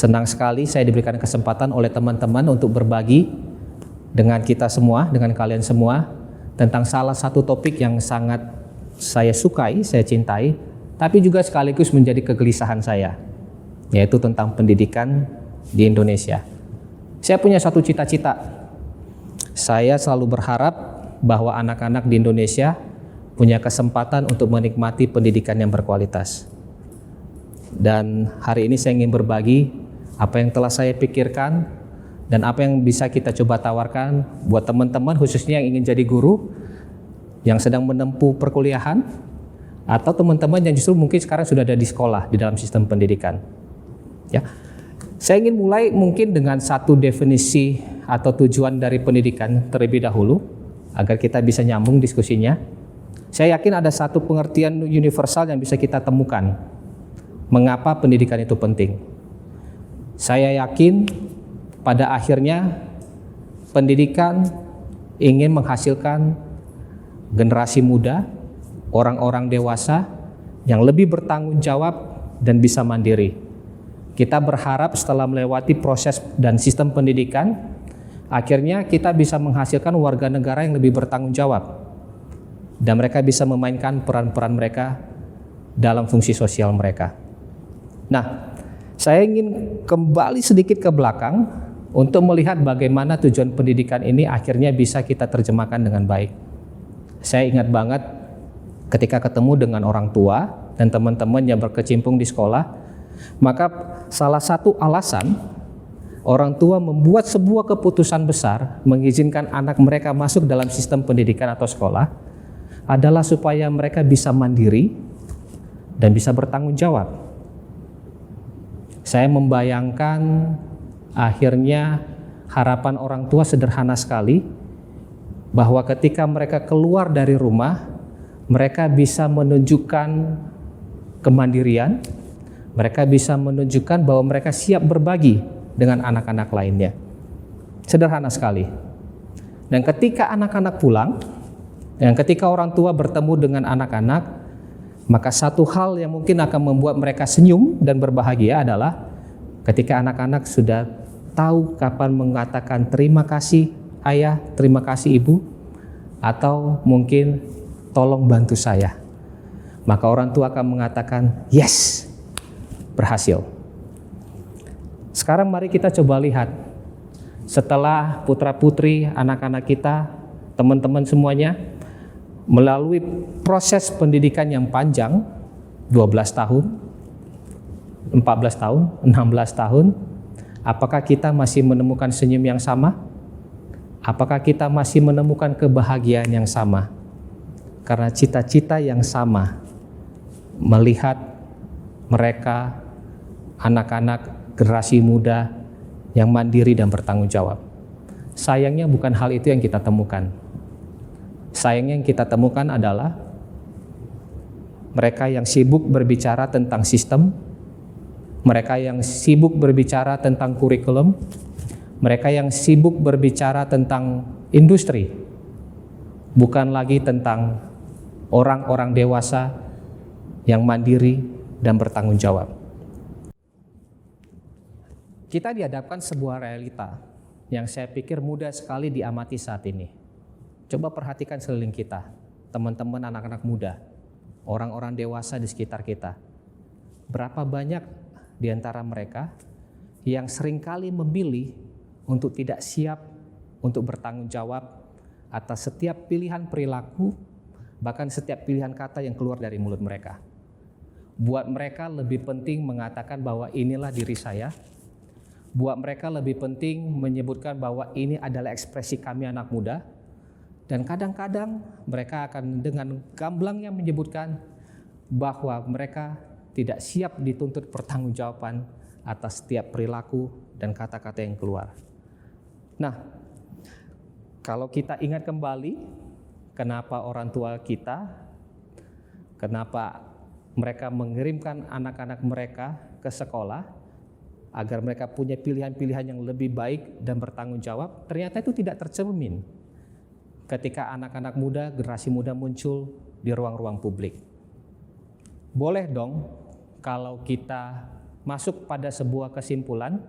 Senang sekali saya diberikan kesempatan oleh teman-teman untuk berbagi dengan kita semua, dengan kalian semua, tentang salah satu topik yang sangat saya sukai, saya cintai, tapi juga sekaligus menjadi kegelisahan saya, yaitu tentang pendidikan di Indonesia. Saya punya satu cita-cita. Saya selalu berharap bahwa anak-anak di Indonesia punya kesempatan untuk menikmati pendidikan yang berkualitas. Dan hari ini saya ingin berbagi apa yang telah saya pikirkan dan apa yang bisa kita coba tawarkan buat teman-teman khususnya yang ingin jadi guru, yang sedang menempuh perkuliahan, atau teman-teman yang justru mungkin sekarang sudah ada di sekolah di dalam sistem pendidikan. Ya, saya ingin mulai mungkin dengan satu definisi atau tujuan dari pendidikan terlebih dahulu agar kita bisa nyambung diskusinya. Saya yakin ada satu pengertian universal yang bisa kita temukan mengapa pendidikan itu penting. Saya yakin pada akhirnya pendidikan ingin menghasilkan generasi muda, orang-orang dewasa yang lebih bertanggung jawab dan bisa mandiri. Kita berharap setelah melewati proses dan sistem pendidikan, akhirnya kita bisa menghasilkan warga negara yang lebih bertanggung jawab dan mereka bisa memainkan peran-peran mereka dalam fungsi sosial mereka. Nah, saya ingin kembali sedikit ke belakang untuk melihat bagaimana tujuan pendidikan ini akhirnya bisa kita terjemahkan dengan baik. Saya ingat banget ketika ketemu dengan orang tua dan teman-teman yang berkecimpung di sekolah, maka salah satu alasan orang tua membuat sebuah keputusan besar mengizinkan anak mereka masuk dalam sistem pendidikan atau sekolah adalah supaya mereka bisa mandiri dan bisa bertanggung jawab. Saya membayangkan akhirnya harapan orang tua sederhana sekali, bahwa ketika mereka keluar dari rumah, mereka bisa menunjukkan kemandirian, mereka bisa menunjukkan bahwa mereka siap berbagi dengan anak-anak lainnya. Sederhana sekali. Dan ketika anak-anak pulang, dan ketika orang tua bertemu dengan anak-anak, maka satu hal yang mungkin akan membuat mereka senyum dan berbahagia adalah ketika anak-anak sudah tahu kapan mengatakan terima kasih ayah, terima kasih ibu, atau mungkin tolong bantu saya. Maka orang tua akan mengatakan yes, berhasil. Sekarang mari kita coba lihat, setelah putra-putri anak-anak kita, teman-teman semuanya melalui proses pendidikan yang panjang, 12 tahun, 14 tahun, 16 tahun, apakah kita masih menemukan senyum yang sama? Apakah kita masih menemukan kebahagiaan yang sama? Karena cita-cita yang sama, melihat mereka, anak-anak generasi muda yang mandiri dan bertanggung jawab. Sayangnya bukan hal itu yang kita temukan. Sayangnya yang kita temukan adalah mereka yang sibuk berbicara tentang sistem, mereka yang sibuk berbicara tentang kurikulum, mereka yang sibuk berbicara tentang industri, bukan lagi tentang orang-orang dewasa yang mandiri dan bertanggung jawab. Kita dihadapkan sebuah realita yang saya pikir mudah sekali diamati saat ini. Coba perhatikan sekeliling kita, teman-teman anak-anak muda, orang-orang dewasa di sekitar kita. Berapa banyak di antara mereka yang seringkali memilih untuk tidak siap untuk bertanggung jawab atas setiap pilihan perilaku, bahkan setiap pilihan kata yang keluar dari mulut mereka. Buat mereka lebih penting mengatakan bahwa inilah diri saya. Buat mereka lebih penting menyebutkan bahwa ini adalah ekspresi kami anak muda. Dan kadang-kadang mereka akan dengan gamblangnya menyebutkan bahwa mereka tidak siap dituntut pertanggungjawaban atas setiap perilaku dan kata-kata yang keluar. Nah, kalau kita ingat kembali kenapa orang tua kita, kenapa mereka mengirimkan anak-anak mereka ke sekolah agar mereka punya pilihan-pilihan yang lebih baik dan bertanggung jawab, ternyata itu tidak tercermin ketika anak-anak muda, generasi muda muncul di ruang-ruang publik. Boleh dong kalau kita masuk pada sebuah kesimpulan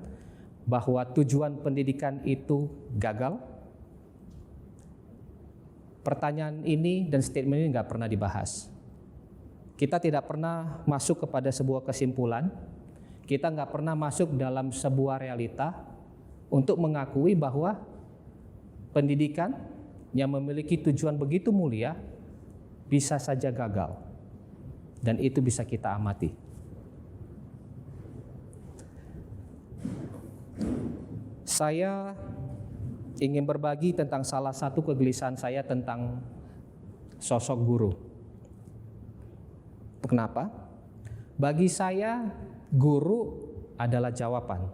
bahwa tujuan pendidikan itu gagal? Pertanyaan ini dan statement ini nggak pernah dibahas. Kita tidak pernah masuk kepada sebuah kesimpulan, kita nggak pernah masuk dalam sebuah realita untuk mengakui bahwa pendidikan yang memiliki tujuan begitu mulia bisa saja gagal, dan itu bisa kita amati. Saya ingin berbagi tentang salah satu kegelisahan saya tentang sosok guru. Kenapa? Bagi saya, guru adalah jawaban.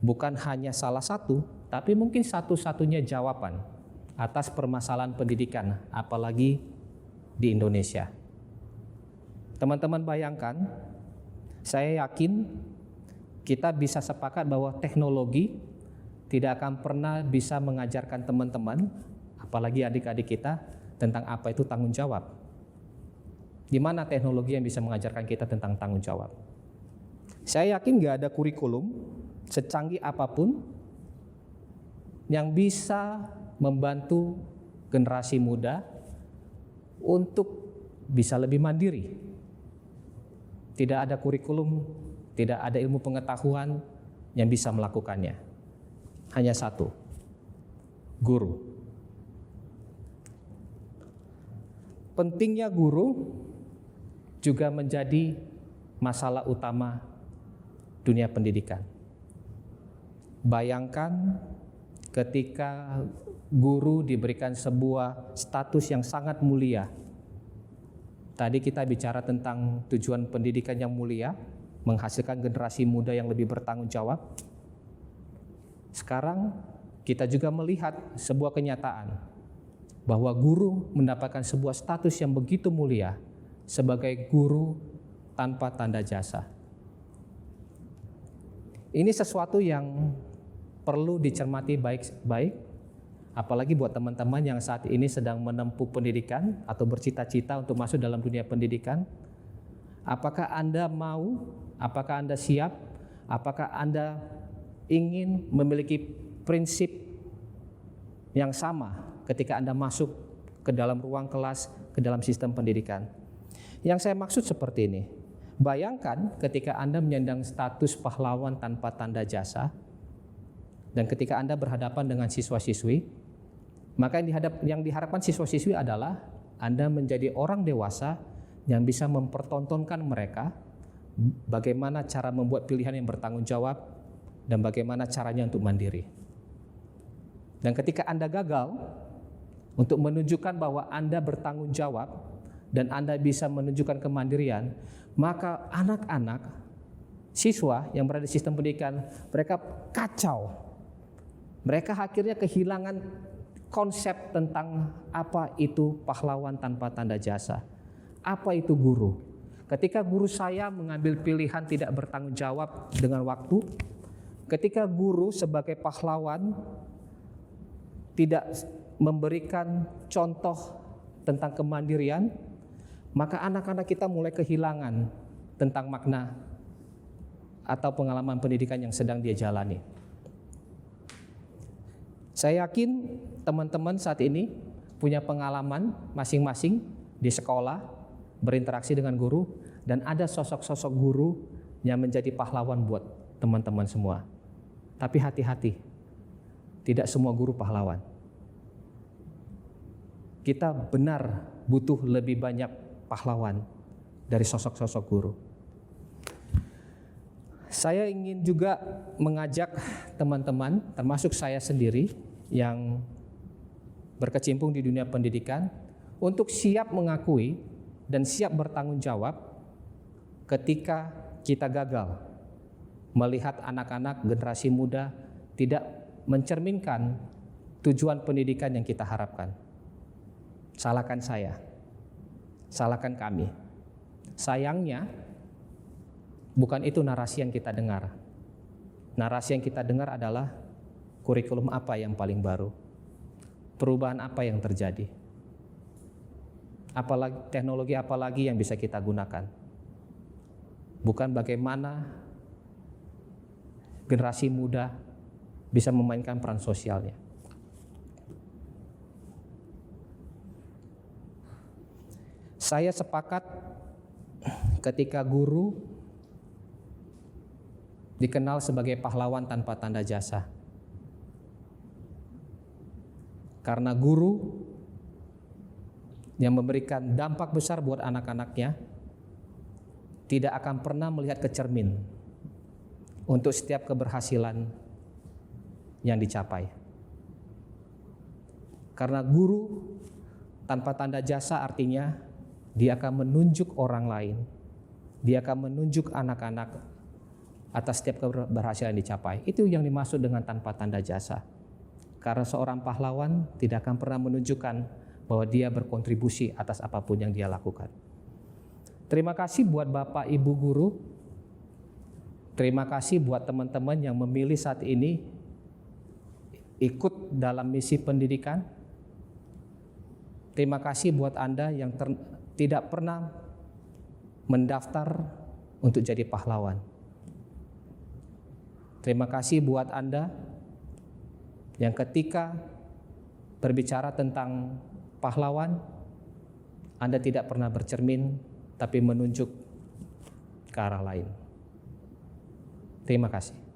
Bukan hanya salah satu, tapi mungkin satu-satunya jawaban atas permasalahan pendidikan, apalagi di Indonesia. Teman-teman bayangkan, saya yakin kita bisa sepakat bahwa teknologi tidak akan pernah bisa mengajarkan teman-teman, apalagi adik-adik kita, tentang apa itu tanggung jawab. Di mana teknologi yang bisa mengajarkan kita tentang tanggung jawab? Saya yakin gak ada kurikulum secanggih apapun yang bisa membantu generasi muda untuk bisa lebih mandiri. Tidak ada kurikulum, tidak ada ilmu pengetahuan yang bisa melakukannya. Hanya satu, guru. Pentingnya guru juga menjadi masalah utama dunia pendidikan. Bayangkan ketika guru diberikan sebuah status yang sangat mulia. Tadi kita bicara tentang tujuan pendidikan yang mulia, menghasilkan generasi muda yang lebih bertanggung jawab. Sekarang kita juga melihat sebuah kenyataan bahwa guru mendapatkan sebuah status yang begitu mulia sebagai guru tanpa tanda jasa. Ini sesuatu yang perlu dicermati baik-baik, apalagi buat teman-teman yang saat ini sedang menempuh pendidikan atau bercita-cita untuk masuk dalam dunia pendidikan. Apakah Anda mau? Apakah Anda siap? Apakah Anda ingin memiliki prinsip yang sama ketika Anda masuk ke dalam ruang kelas, ke dalam sistem pendidikan? Yang saya maksud seperti ini. Bayangkan ketika Anda menyandang status pahlawan tanpa tanda jasa, dan ketika Anda berhadapan dengan siswa-siswi, maka yang diharapkan siswa-siswi adalah Anda menjadi orang dewasa yang bisa mempertontonkan mereka bagaimana cara membuat pilihan yang bertanggung jawab dan bagaimana caranya untuk mandiri. Dan ketika Anda gagal untuk menunjukkan bahwa Anda bertanggung jawab dan Anda bisa menunjukkan kemandirian, maka anak-anak, siswa yang berada di sistem pendidikan, mereka kacau. Mereka akhirnya kehilangan konsep tentang apa itu pahlawan tanpa tanda jasa. Apa itu guru? Ketika guru saya mengambil pilihan tidak bertanggung jawab dengan waktu, ketika guru sebagai pahlawan tidak memberikan contoh tentang kemandirian, maka anak-anak kita mulai kehilangan tentang makna atau pengalaman pendidikan yang sedang dia jalani. Saya yakin teman-teman saat ini punya pengalaman masing-masing di sekolah, berinteraksi dengan guru, dan ada sosok-sosok guru yang menjadi pahlawan buat teman-teman semua. Tapi hati-hati, tidak semua guru pahlawan. Kita benar butuh lebih banyak pahlawan dari sosok-sosok guru. Saya ingin juga mengajak teman-teman, termasuk saya sendiri, yang berkecimpung di dunia pendidikan untuk siap mengakui dan siap bertanggung jawab ketika kita gagal melihat anak-anak generasi muda tidak mencerminkan tujuan pendidikan yang kita harapkan. Salahkan saya, salahkan kami. Sayangnya bukan itu narasi yang kita dengar. Narasi yang kita dengar adalah kurikulum apa yang paling baru? Perubahan apa yang terjadi? Teknologi apa lagi yang bisa kita gunakan? Bukan bagaimana generasi muda bisa memainkan peran sosialnya. Saya sepakat ketika guru dikenal sebagai pahlawan tanpa tanda jasa. Karena guru yang memberikan dampak besar buat anak-anaknya tidak akan pernah melihat ke cermin untuk setiap keberhasilan yang dicapai. Karena guru tanpa tanda jasa artinya dia akan menunjuk orang lain, dia akan menunjuk anak-anak atas setiap keberhasilan yang dicapai. Itu yang dimaksud dengan tanpa tanda jasa. Karena seorang pahlawan tidak akan pernah menunjukkan bahwa dia berkontribusi atas apapun yang dia lakukan. Terima kasih buat Bapak Ibu guru. Terima kasih buat teman-teman yang memilih saat ini ikut dalam misi pendidikan. Terima kasih buat Anda yang tidak pernah mendaftar untuk jadi pahlawan. Terima kasih buat Anda yang ketika berbicara tentang pahlawan, Anda tidak pernah bercermin, tapi menunjuk ke arah lain. Terima kasih.